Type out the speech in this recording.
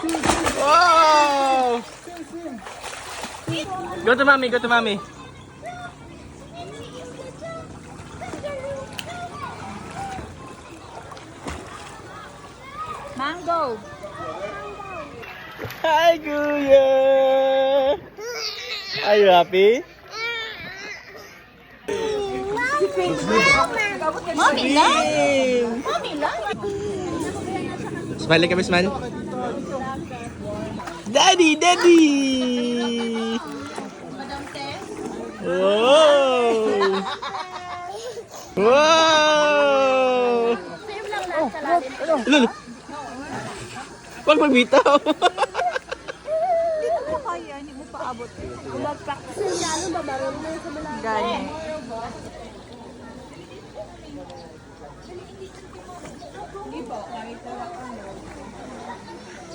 Wow! Go to mommy, go to mommy. Mango. Hi, Kuya! Are you happy? Mommy lang. Mommy lang. Smile like a Miss Man. Daddy, Daddy! Wow! Wow! Lalo! Huwag magbitaw! Hindi mo kaya, hindi mo paabot. Mag-practice. Ganyan.